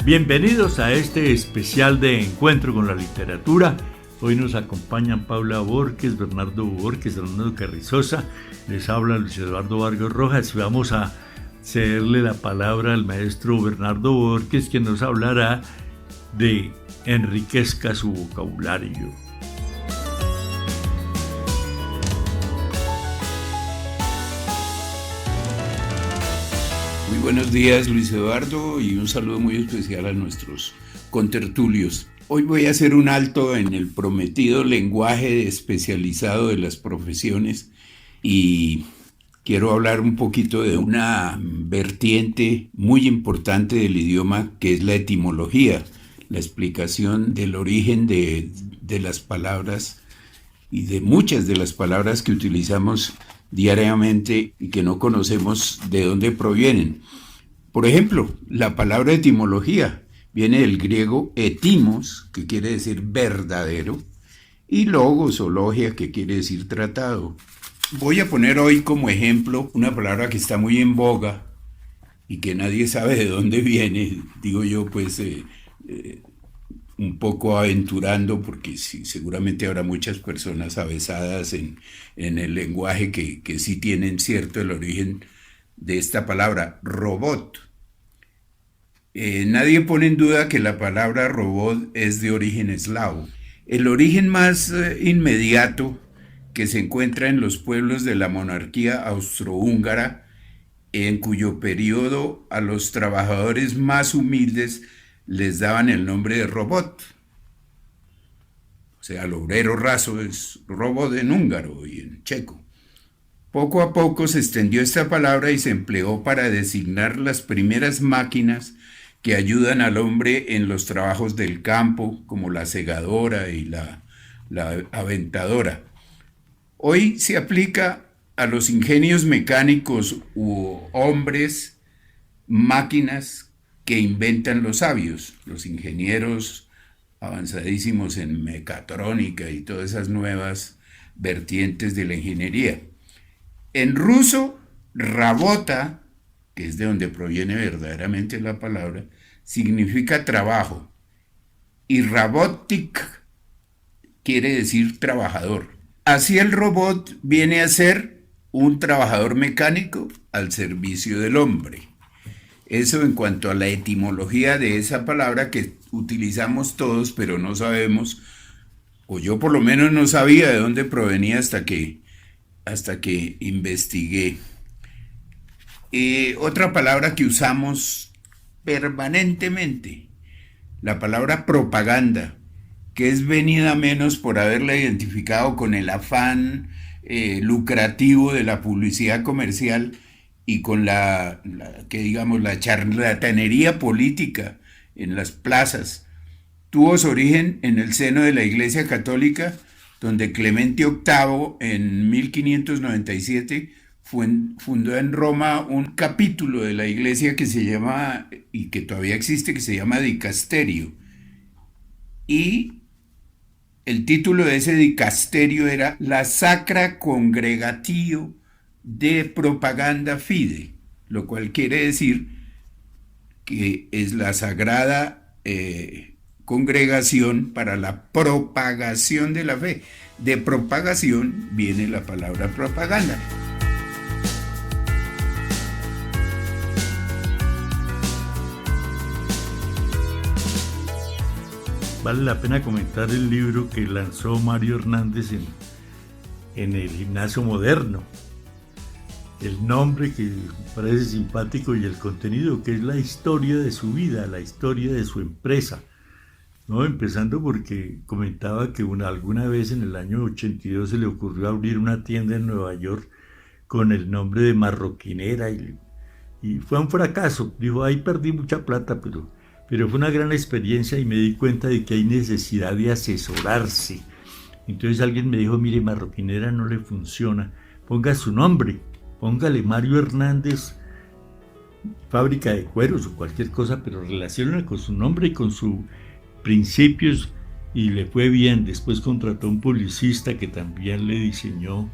Bienvenidos a este especial de Encuentro con la Literatura. Hoy nos acompañan Paula Borges, Bernardo Borges, Fernando Carrizosa. Les habla Luis Eduardo Vargas Rojas y vamos a cederle la palabra al maestro Bernardo Borges, quien nos hablará de Enriquezca su vocabulario. Muy buenos días, Luis Eduardo, y un saludo muy especial a nuestros contertulios. Hoy voy a hacer un alto en el prometido lenguaje especializado de las profesiones y quiero hablar un poquito de una vertiente muy importante del idioma, que es la etimología, la explicación del origen de las palabras y de muchas de las palabras que utilizamos diariamente y que no conocemos de dónde provienen. Por ejemplo, la palabra etimología viene del griego etimos, que quiere decir verdadero, y logos o logia, que quiere decir tratado. Voy a poner hoy como ejemplo una palabra que está muy en boga y que nadie sabe de dónde viene, digo yo, pues un poco aventurando, porque sí, seguramente habrá muchas personas avesadas en el lenguaje que sí tienen cierto el origen de esta palabra, robot. Nadie pone en duda que la palabra robot es de origen eslavo. El origen más inmediato que se encuentra en los pueblos de la monarquía austrohúngara, en cuyo periodo a los trabajadores más humildes les daban el nombre de robot. O sea, el obrero raso es robot en húngaro y en checo. Poco a poco se extendió esta palabra y se empleó para designar las primeras máquinas que ayudan al hombre en los trabajos del campo, como la segadora y la aventadora. Hoy se aplica a los ingenios mecánicos u hombres, máquinas que inventan los sabios, los ingenieros avanzadísimos en mecatrónica y todas esas nuevas vertientes de la ingeniería. En ruso, rabota, que es de donde proviene verdaderamente la palabra, significa trabajo, y rabotik quiere decir trabajador. Así el robot viene a ser un trabajador mecánico al servicio del hombre. Eso en cuanto a la etimología de esa palabra que utilizamos todos, pero no sabemos, o yo por lo menos no sabía de dónde provenía hasta que investigué. Otra palabra que usamos permanentemente, la palabra propaganda, que es venida menos por haberla identificado con el afán lucrativo de la publicidad comercial y con la charlatanería política en las plazas. Tuvo su origen en el seno de la Iglesia Católica, donde Clemente VIII en 1597 fundó en Roma un capítulo de la Iglesia que se llama, y que todavía existe, que se llama dicasterio. Y el título de ese dicasterio era La Sacra Congregatio de Propaganda Fide, lo cual quiere decir que es la sagrada congregación para la propagación de la fe. De propagación viene la palabra propaganda. Vale la pena comentar el libro que lanzó Mario Hernández en el Gimnasio Moderno. El nombre, que parece simpático, y el contenido, que es la historia de su vida, la historia de su empresa, ¿no? Empezando porque comentaba que alguna vez en el año 82 se le ocurrió abrir una tienda en Nueva York con el nombre de Marroquinera y fue un fracaso. Dijo, ahí perdí mucha plata, pero fue una gran experiencia y me di cuenta de que hay necesidad de asesorarse. Entonces alguien me dijo, mire, Marroquinera no le funciona, ponga su nombre, póngale Mario Hernández, fábrica de cueros o cualquier cosa, pero relaciona con su nombre y con sus principios, y le fue bien. Después contrató un publicista que también le diseñó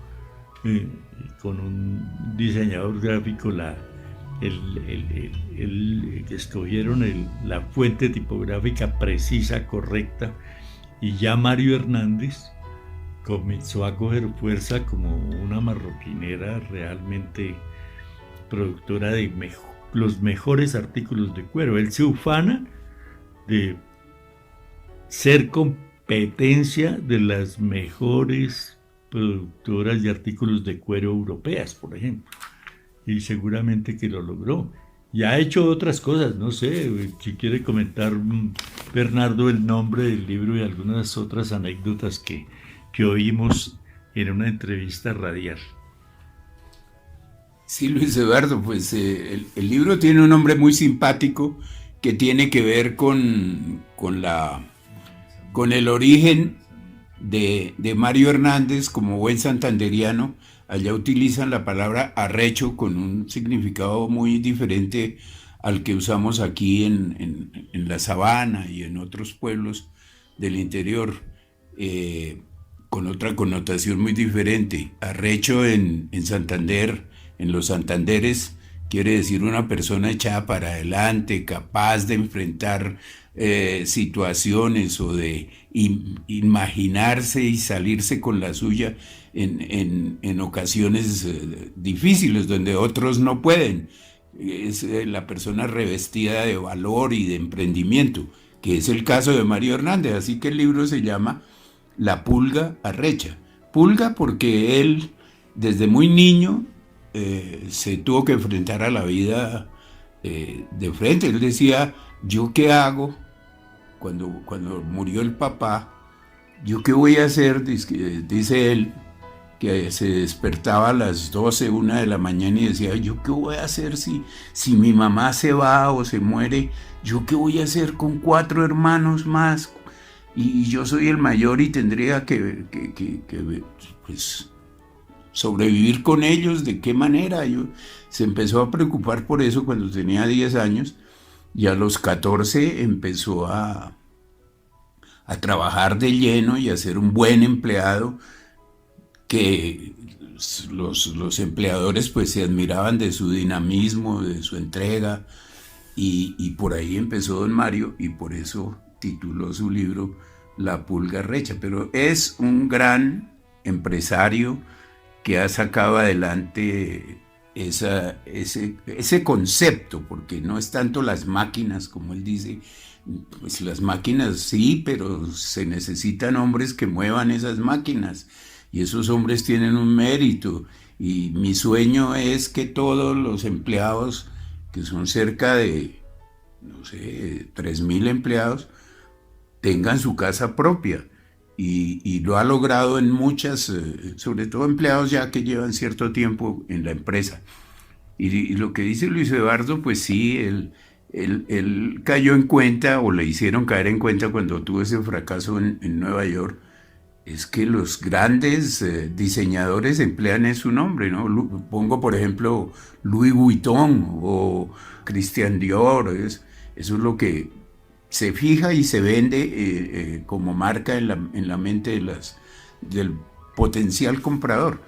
con un diseñador gráfico escogieron la fuente tipográfica precisa, correcta, y ya Mario Hernández comenzó a coger fuerza como una marroquinera realmente productora de los mejores artículos de cuero. Él se ufana de ser competencia de las mejores productoras de artículos de cuero europeas, por ejemplo, y seguramente que lo logró. Y ha hecho otras cosas, no sé, si quiere comentar, Bernardo, el nombre del libro y algunas otras anécdotas que oímos en una entrevista radial. Sí, Luis Eduardo, pues el libro tiene un nombre muy simpático que tiene que ver con el origen de Mario Hernández como buen santanderiano. Allá utilizan la palabra arrecho con un significado muy diferente al que usamos aquí en la sabana y en otros pueblos del interior, con otra connotación muy diferente. Arrecho en Santander, en los Santanderes, quiere decir una persona echada para adelante, capaz de enfrentar situaciones o de imaginarse y salirse con la suya en ocasiones difíciles donde otros no pueden. Es la persona revestida de valor y de emprendimiento, que es el caso de Mario Hernández. Así que el libro se llama La Pulga Arrecha. Pulga porque él desde muy niño se tuvo que enfrentar a la vida de frente. Él decía, ¿yo qué hago? Cuando murió el papá, ¿yo qué voy a hacer? Dice él, que se despertaba a las 12, 1 de la mañana y decía, ¿yo qué voy a hacer si mi mamá se va o se muere? ¿Yo qué voy a hacer con 4 hermanos más? Y yo soy el mayor y tendría que pues, sobrevivir con ellos. ¿De qué manera? Se empezó a preocupar por eso cuando tenía 10 años y a los 14 empezó a trabajar de lleno y a ser un buen empleado, que los empleadores pues se admiraban de su dinamismo, de su entrega, y por ahí empezó don Mario y por eso tituló su libro La Pulga Arrecha. Pero es un gran empresario que ha sacado adelante ese concepto, porque no es tanto las máquinas, como él dice, pues las máquinas sí, pero se necesitan hombres que muevan esas máquinas, y esos hombres tienen un mérito, y mi sueño es que todos los empleados, que son cerca de, no sé, 3.000 empleados, tengan su casa propia. Y lo ha logrado en muchas, sobre todo empleados ya que llevan cierto tiempo en la empresa. Y lo que dice Luis Eduardo, pues sí, él cayó en cuenta, o le hicieron caer en cuenta cuando tuvo ese fracaso en Nueva York, es que los grandes diseñadores emplean su nombre, ¿no? Pongo por ejemplo Louis Vuitton o Christian Dior, eso es lo que se fija y se vende como marca en la mente del potencial comprador.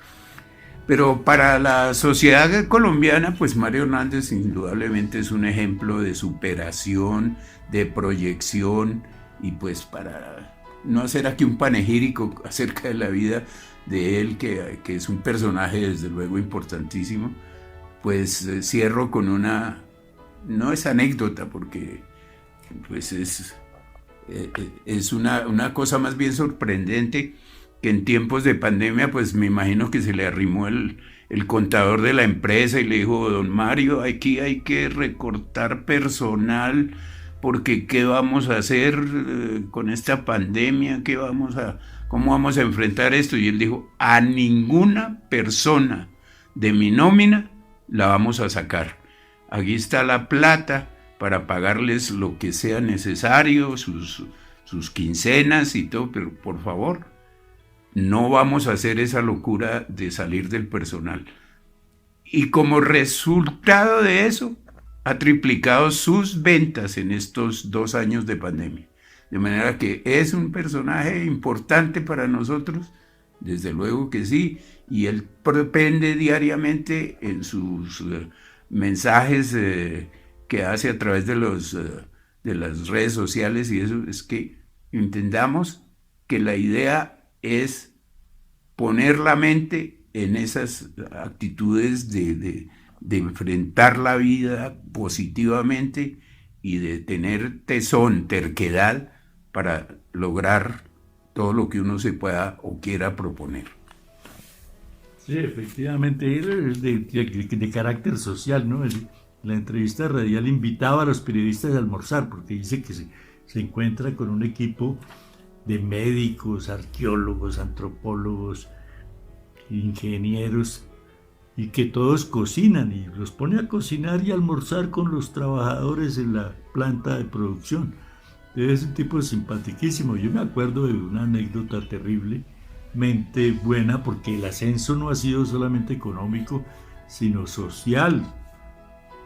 Pero para la sociedad colombiana, pues Mario Hernández indudablemente es un ejemplo de superación, de proyección, y pues para no hacer aquí un panegírico acerca de la vida de él, que es un personaje desde luego importantísimo, pues cierro con no es anécdota, porque pues es una cosa más bien sorprendente, que en tiempos de pandemia pues me imagino que se le arrimó el contador de la empresa y le dijo, don Mario, aquí hay que recortar personal, porque ¿qué vamos a hacer con esta pandemia? ¿Cómo vamos a enfrentar esto? Y él dijo, a ninguna persona de mi nómina la vamos a sacar. Aquí está la plata para pagarles lo que sea necesario, sus quincenas y todo, pero por favor, no vamos a hacer esa locura de salir del personal. Y como resultado de eso, ha triplicado sus ventas en estos 2 años de pandemia. De manera que es un personaje importante para nosotros, desde luego que sí, y él propende diariamente en sus mensajes que hace a través de las redes sociales y eso, es que entendamos que la idea es poner la mente en esas actitudes de enfrentar la vida positivamente y de tener tesón, terquedad para lograr todo lo que uno se pueda o quiera proponer. Sí, efectivamente, él es de carácter social, ¿no? La entrevista radial invitaba a los periodistas a almorzar porque dice que se encuentra con un equipo de médicos, arqueólogos, antropólogos, ingenieros, y que todos cocinan y los pone a cocinar y a almorzar con los trabajadores en la planta de producción. Es un tipo simpaticísimo. Yo me acuerdo de una anécdota terriblemente buena porque el ascenso no ha sido solamente económico, sino social.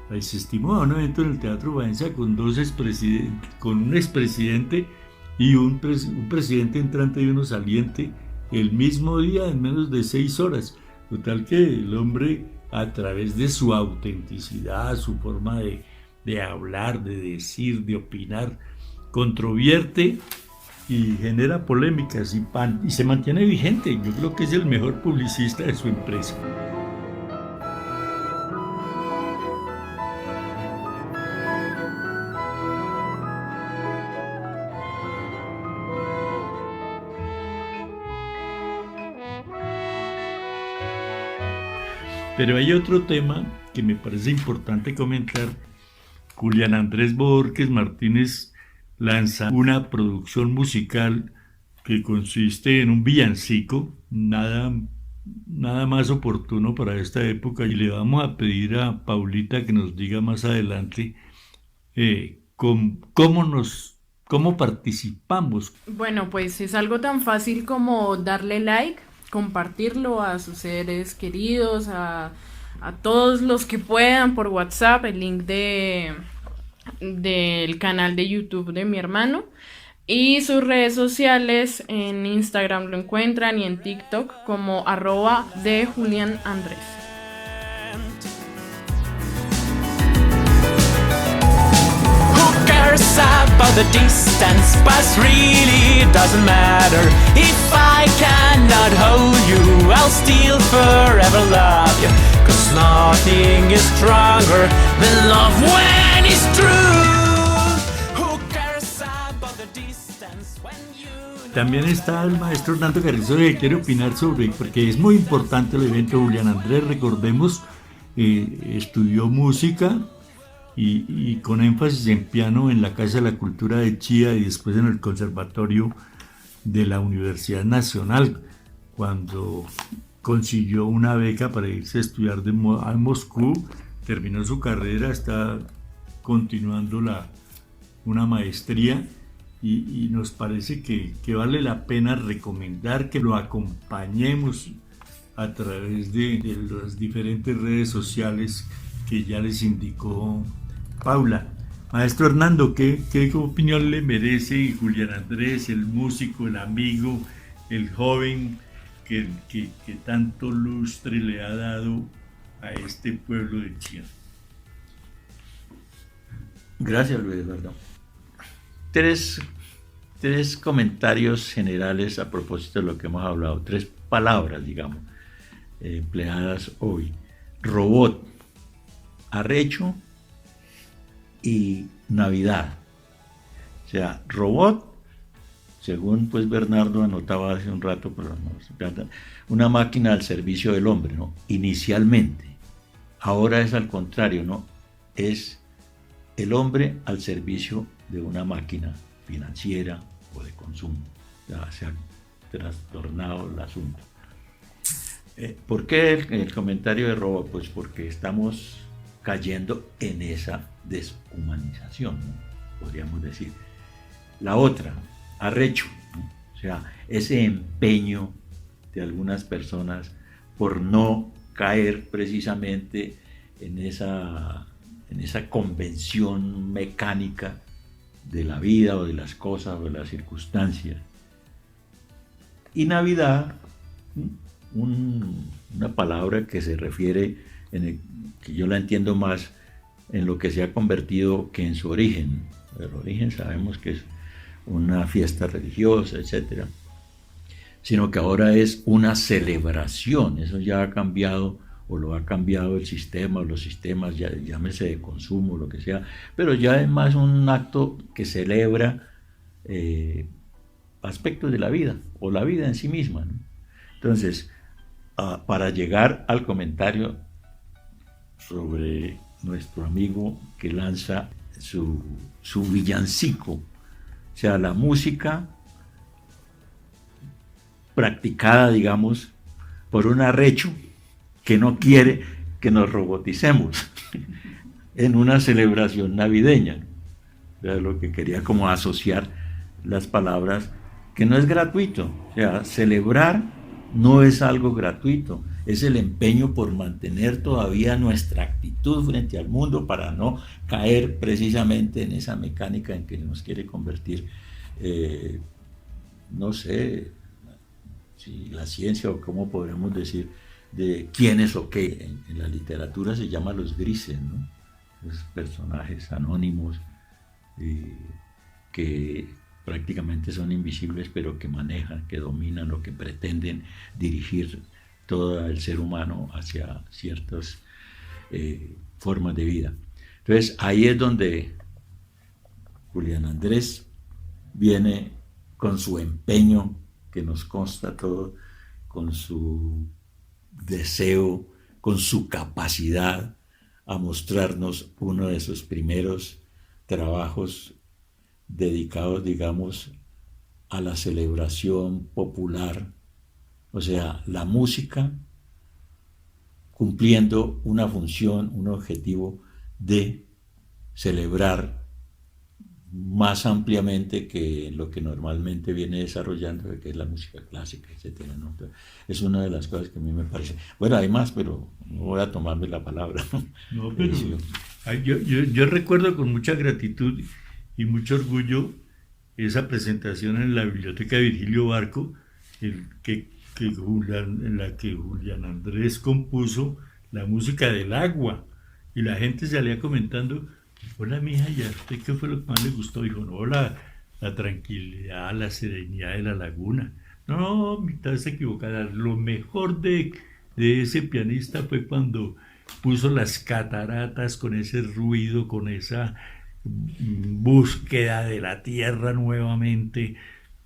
Asistimos a un evento en el Teatro Valencia con con un expresidente y un presidente entrante y uno saliente el mismo día en menos de 6 horas. Total que el hombre, a través de su autenticidad, su forma de hablar, de decir, de opinar, controvierte y genera polémicas y se mantiene vigente. Yo creo que es el mejor publicista de su empresa. Pero hay otro tema que me parece importante comentar. Julián Andrés Borges Martínez lanza una producción musical que consiste en un villancico, nada más oportuno para esta época, y le vamos a pedir a Paulita que nos diga más adelante cómo participamos. Bueno, pues es algo tan fácil como darle like, compartirlo a sus seres queridos, a todos los que puedan por WhatsApp, el link del canal de YouTube de mi hermano, y sus redes sociales. En Instagram lo encuentran y en TikTok como @dejulianandres. About the distance, but really doesn't matter. If I cannot hold you, I'll still forever love you. Cause nothing is stronger than love when it's true. Who cares about the distance when you... También está el maestro Hernando Carrizo que quiere opinar porque es muy importante el evento. Julián Andrés, recordemos, estudió música y con énfasis en piano en la Casa de la Cultura de Chía y después en el Conservatorio de la Universidad Nacional, cuando consiguió una beca para irse a estudiar a Moscú, terminó su carrera, está continuando una maestría y nos parece que vale la pena recomendar que lo acompañemos a través de las diferentes redes sociales que ya les indicó Paula. Maestro Hernando, ¿qué opinión le merece Julián Andrés, el músico, el amigo, el joven que tanto lustre le ha dado a este pueblo de Chía? Gracias, Luis Eduardo. Tres comentarios generales a propósito de lo que hemos hablado. 3 palabras, digamos, empleadas hoy. Robot, arrecho y Navidad. O sea, robot, según pues Bernardo anotaba hace un rato, pero no, una máquina al servicio del hombre, ¿no? Inicialmente. Ahora es al contrario, ¿no? Es el hombre al servicio de una máquina financiera o de consumo. Ya se ha trastornado el asunto. ¿Por qué el comentario de robot? Pues porque estamos cayendo en esa deshumanización, ¿no? Podríamos decir. La otra, arrecho, ¿no? O sea, ese empeño de algunas personas por no caer precisamente en esa convención mecánica de la vida o de las cosas o de las circunstancias. Y Navidad, una palabra que se refiere que yo la entiendo más en lo que se ha convertido que en su origen. El origen sabemos que es una fiesta religiosa, etcétera, sino que ahora es una celebración. Eso ya ha cambiado, o lo ha cambiado el sistema, o los sistemas, ya, llámese de consumo, lo que sea, pero ya es más un acto que celebra aspectos de la vida, o la vida en sí misma, ¿no? Entonces, para llegar al comentario sobre nuestro amigo que lanza su villancico, o sea, la música practicada, digamos, por un arrecho que no quiere que nos roboticemos en una celebración navideña. Era lo que quería como asociar las palabras, que no es gratuito. O sea, celebrar no es algo gratuito, es el empeño por mantener todavía nuestra actitud frente al mundo para no caer precisamente en esa mecánica en que nos quiere convertir, no sé, si la ciencia o cómo podríamos decir, de quién es o qué. En la literatura se llama los grises, ¿no? Los personajes anónimos que prácticamente son invisibles, pero que manejan, que dominan o que pretenden dirigir todo el ser humano hacia ciertas formas de vida. Entonces ahí es donde Julián Andrés viene con su empeño, que nos consta todo, con su deseo, con su capacidad a mostrarnos uno de sus primeros trabajos dedicados, digamos, a la celebración popular, o sea, la música cumpliendo una función, un objetivo de celebrar más ampliamente que lo que normalmente viene desarrollando, que es la música clásica, etcétera, ¿no? Es una de las cosas que a mí me parece. Bueno, hay más, pero no voy a tomarme la palabra. No, pero yo recuerdo con mucha gratitud y mucho orgullo esa presentación en la biblioteca de Virgilio Barco, en la que Julián Andrés compuso la música del agua, y la gente salía comentando: hola, mija, ¿y a usted qué fue lo que más le gustó? Dijo: no, la tranquilidad, la serenidad de la laguna. No, mitad está equivocada. Lo mejor de ese pianista fue cuando puso las cataratas con ese ruido, con esa búsqueda de la tierra nuevamente,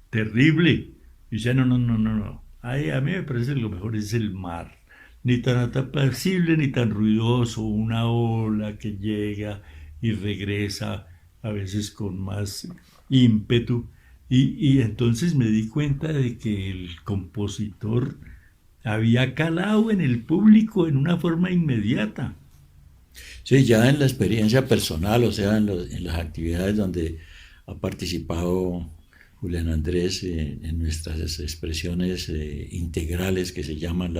terrible. Y dice: no. Ay, a mí me parece que lo mejor es el mar. Ni tan apacible ni tan ruidoso, una ola que llega y regresa a veces con más ímpetu, y entonces me di cuenta de que el compositor había calado en el público en una forma inmediata. Sí, ya en la experiencia personal, o sea, en las actividades donde ha participado Julián Andrés, en nuestras expresiones integrales que se llaman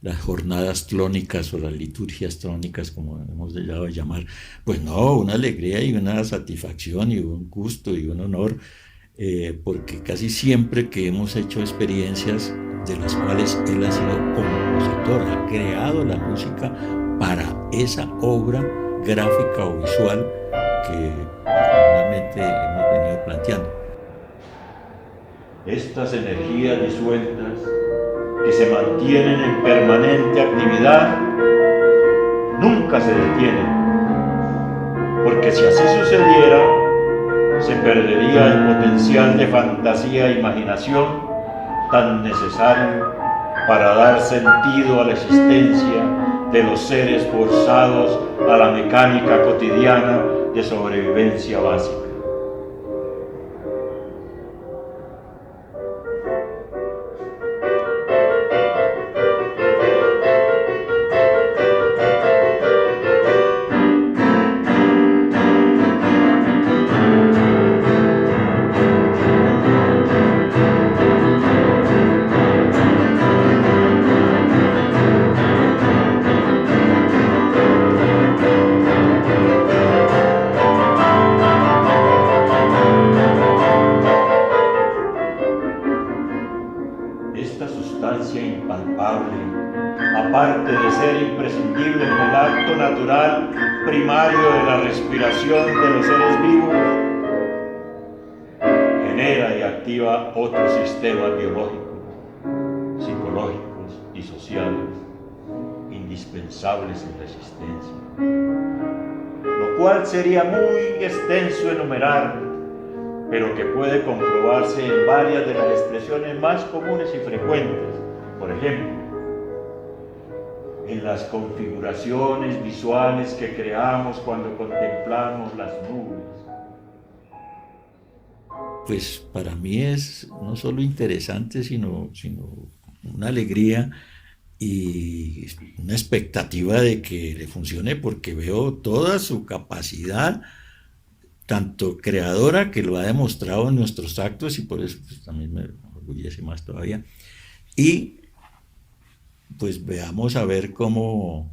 las jornadas trónicas o las liturgias trónicas, como hemos llegado a llamar, pues no, una alegría y una satisfacción y un gusto y un honor, porque casi siempre que hemos hecho experiencias de las cuales él ha sido compositor, ha creado la música para esa obra gráfica o visual que normalmente hemos venido planteando. Estas energías disueltas que se mantienen en permanente actividad nunca se detienen, porque si así sucediera, se perdería el potencial de fantasía e imaginación tan necesario para dar sentido a la existencia de los seres forzados a la mecánica cotidiana de sobrevivencia básica. sustancia impalpable, aparte de ser imprescindible en el acto natural primario de la respiración de los seres vivos, genera y activa otros sistemas biológicos, psicológicos y sociales indispensables en la existencia, lo cual sería muy extenso enumerar, pero que puede comprobarse en varias de las expresiones más comunes y frecuentes. Por ejemplo, en las configuraciones visuales que creamos cuando contemplamos las nubes. Pues para mí es no solo interesante, sino una alegría y una expectativa de que le funcione, porque veo toda su capacidad, tanto creadora, que lo ha demostrado en nuestros actos, y por eso pues, también me orgullece más todavía. Y pues veamos a ver cómo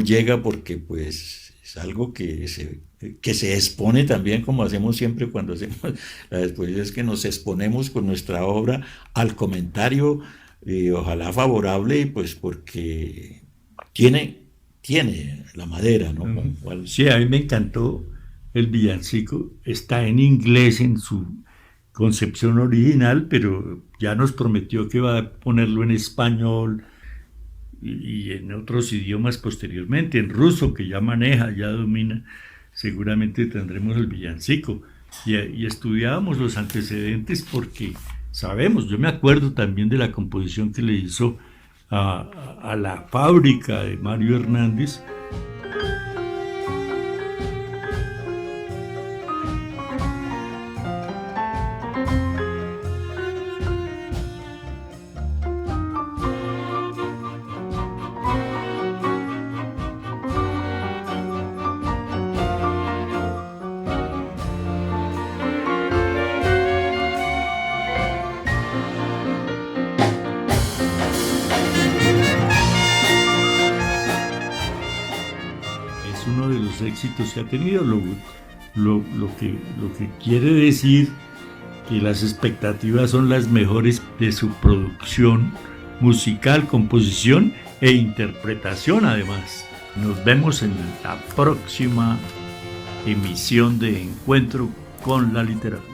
llega, porque pues es algo que se expone también, como hacemos siempre cuando hacemos la exposición, es que nos exponemos con nuestra obra al comentario, ojalá favorable, pues porque tiene la madera, ¿no? Sí, a mí me encantó el villancico, está en inglés en su concepción original, pero ya nos prometió que va a ponerlo en español y en otros idiomas posteriormente, en ruso, que ya maneja, ya domina. Seguramente tendremos el villancico. Y estudiábamos los antecedentes porque sabemos, yo me acuerdo también de la composición que le hizo a La Fábrica de Mario Hernández. Uno de los éxitos que ha tenido, lo que quiere decir que las expectativas son las mejores de su producción musical, composición e interpretación además. Nos vemos en la próxima emisión de Encuentro con la Literatura.